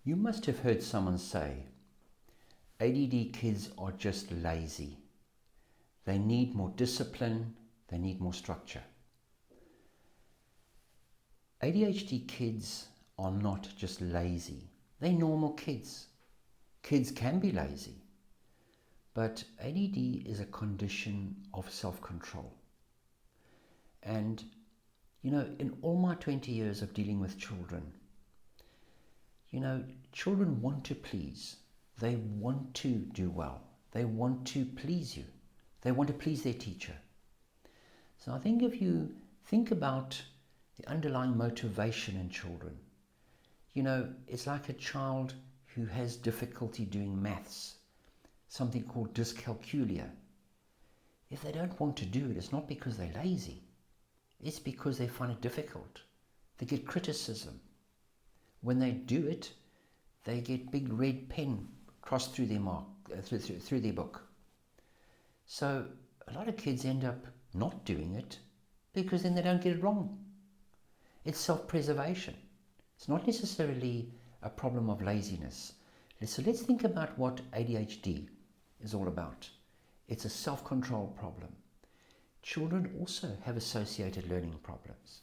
You must have heard someone say, ADD kids are just lazy. They need more discipline, they need more structure. ADHD kids are not just lazy. They're normal kids. Kids can be lazy, but ADD is a condition of self-control. And, in all my 20 years of dealing with children, children want to please. They want to do well. They want to please you. They want to please their teacher. So I think if you think about the underlying motivation in children, it's like a child who has difficulty doing maths, something called dyscalculia. If they don't want to do it, it's not because they're lazy. It's because they find it difficult. They get criticism. When they do it, they get big red pen crossed through their mark, through their book. So a lot of kids end up not doing it because then they don't get it wrong. It's self-preservation. It's not necessarily a problem of laziness. So let's think about what ADHD is all about. It's a self-control problem. Children also have associated learning problems.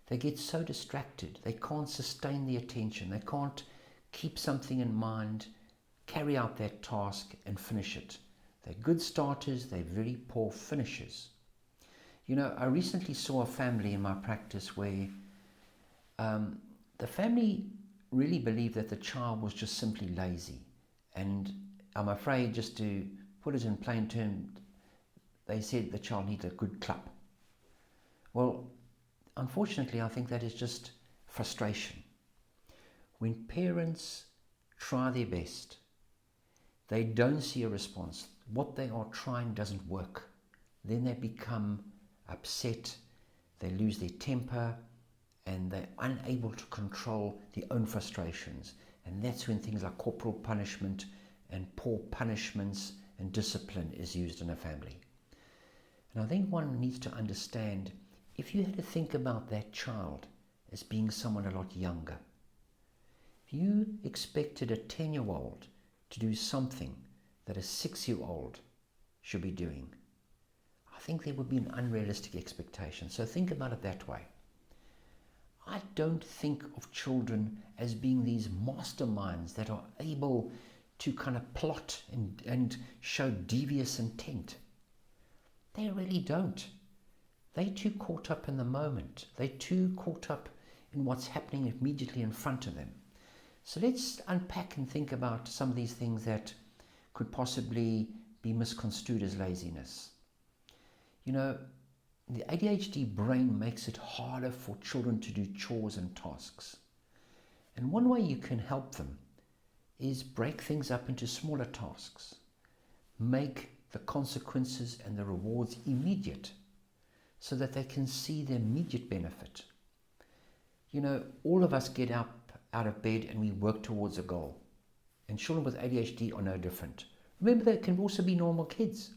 They get so distracted, they can't sustain the attention, they can't keep something in mind, carry out that task and finish it. They're good starters, they're very poor finishers. I recently saw a family in my practice where the family really believed that the child was just simply lazy. And I'm afraid, just to put it in plain terms, they said the child needed a good clap. Well, unfortunately, I think that is just frustration. When parents try their best, they don't see a response. What they are trying doesn't work. Then they become upset, they lose their temper, and they're unable to control their own frustrations. And that's when things like corporal punishment and poor punishments and discipline is used in a family. And I think one needs to understand, if you had to think about that child as being someone a lot younger, if you expected a 10-year-old to do something that a 6-year-old should be doing, I think there would be an unrealistic expectation. So think about it that way. I don't think of children as being these masterminds that are able to kind of plot and show devious intent. They really don't. They're too caught up in the moment. They're too caught up in what's happening immediately in front of them. So let's unpack and think about some of these things that could possibly be misconstrued as laziness. The ADHD brain makes it harder for children to do chores and tasks. And one way you can help them is break things up into smaller tasks. Make the consequences and the rewards immediate so that they can see the immediate benefit. All of us get up out of bed and we work towards a goal. And children with ADHD are no different. Remember, they can also be normal kids.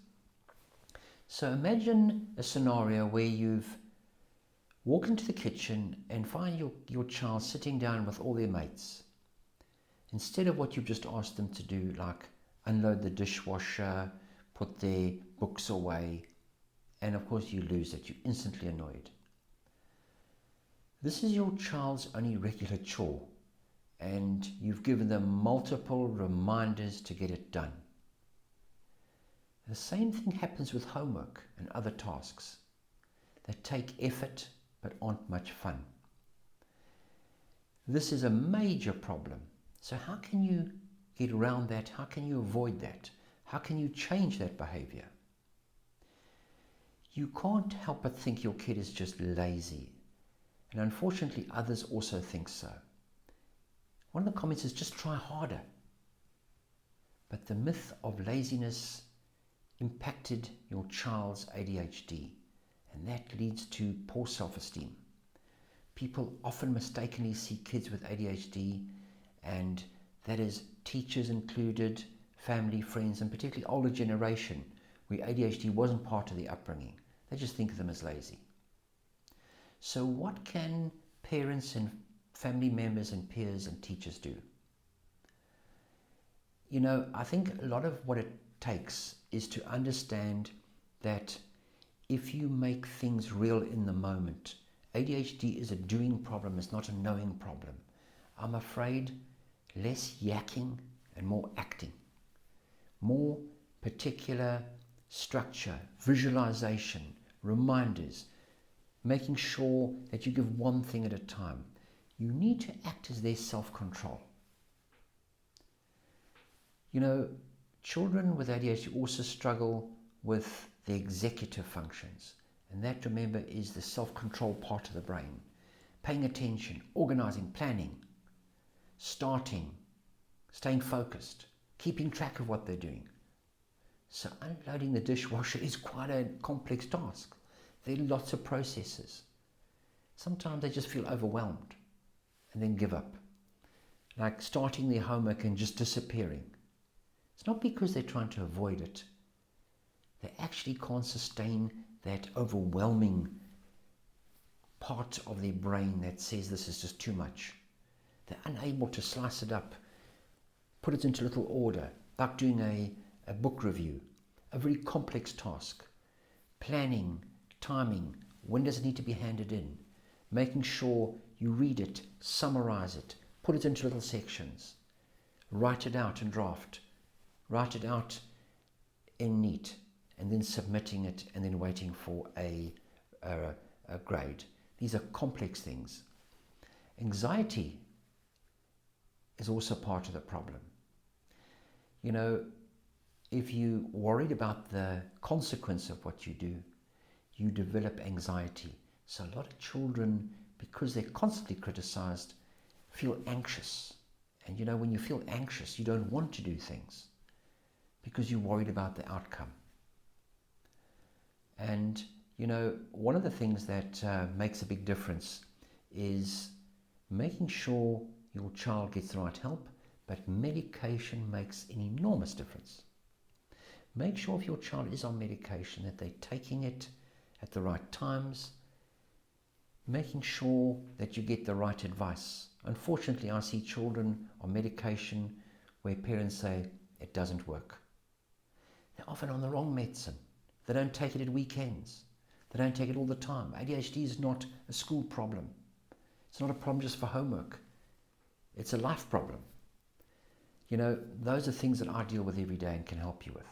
So imagine a scenario where you've walked into the kitchen and find your child sitting down with all their mates. Instead of what you've just asked them to do, like unload the dishwasher, put their books away, and of course you lose it, you're instantly annoyed. This is your child's only regular chore, and you've given them multiple reminders to get it done. The same thing happens with homework and other tasks that take effort but aren't much fun. This is a major problem. So how can you get around that? How can you avoid that? How can you change that behavior? You can't help but think your kid is just lazy. And unfortunately, others also think so. One of the comments is, just try harder. But the myth of laziness impacted your child's ADHD, and that leads to poor self-esteem. People often mistakenly see kids with ADHD, and that is teachers included, family, friends, and particularly older generation, where ADHD wasn't part of the upbringing. They just think of them as lazy. So what can parents and family members and peers and teachers do? I think a lot of what it takes is to understand that if you make things real in the moment, ADHD is a doing problem, it's not a knowing problem. I'm afraid less yakking and more acting, more particular structure, visualization, reminders, making sure that you give one thing at a time. You need to act as their self-control. Children with ADHD also struggle with the executive functions. And that, remember, is the self-control part of the brain. Paying attention, organizing, planning, starting, staying focused, keeping track of what they're doing. So unloading the dishwasher is quite a complex task. There are lots of processes. Sometimes they just feel overwhelmed and then give up. Like starting their homework and just disappearing. It's not because they're trying to avoid it. They actually can't sustain that overwhelming part of their brain that says this is just too much. They're unable to slice it up, put it into little order, like doing a book review, a very complex task. Planning, timing, when does it need to be handed in, making sure you read it, summarize it, put it into little sections, write it out in draft, write it out in neat, and then submitting it and then waiting for a grade. These are complex things. Anxiety is also part of the problem. If you're worried about the consequence of what you do, you develop anxiety. So a lot of children, because they're constantly criticized, feel anxious. And when you feel anxious, you don't want to do things because you're worried about the outcome. And, one of the things that makes a big difference is making sure your child gets the right help, but medication makes an enormous difference. Make sure if your child is on medication that they're taking it at the right times, making sure that you get the right advice. Unfortunately, I see children on medication where parents say it doesn't work. They're often on the wrong medicine. They don't take it at weekends. They don't take it all the time. ADHD is not a school problem. It's not a problem just for homework. It's a life problem. Those are things that I deal with every day and can help you with.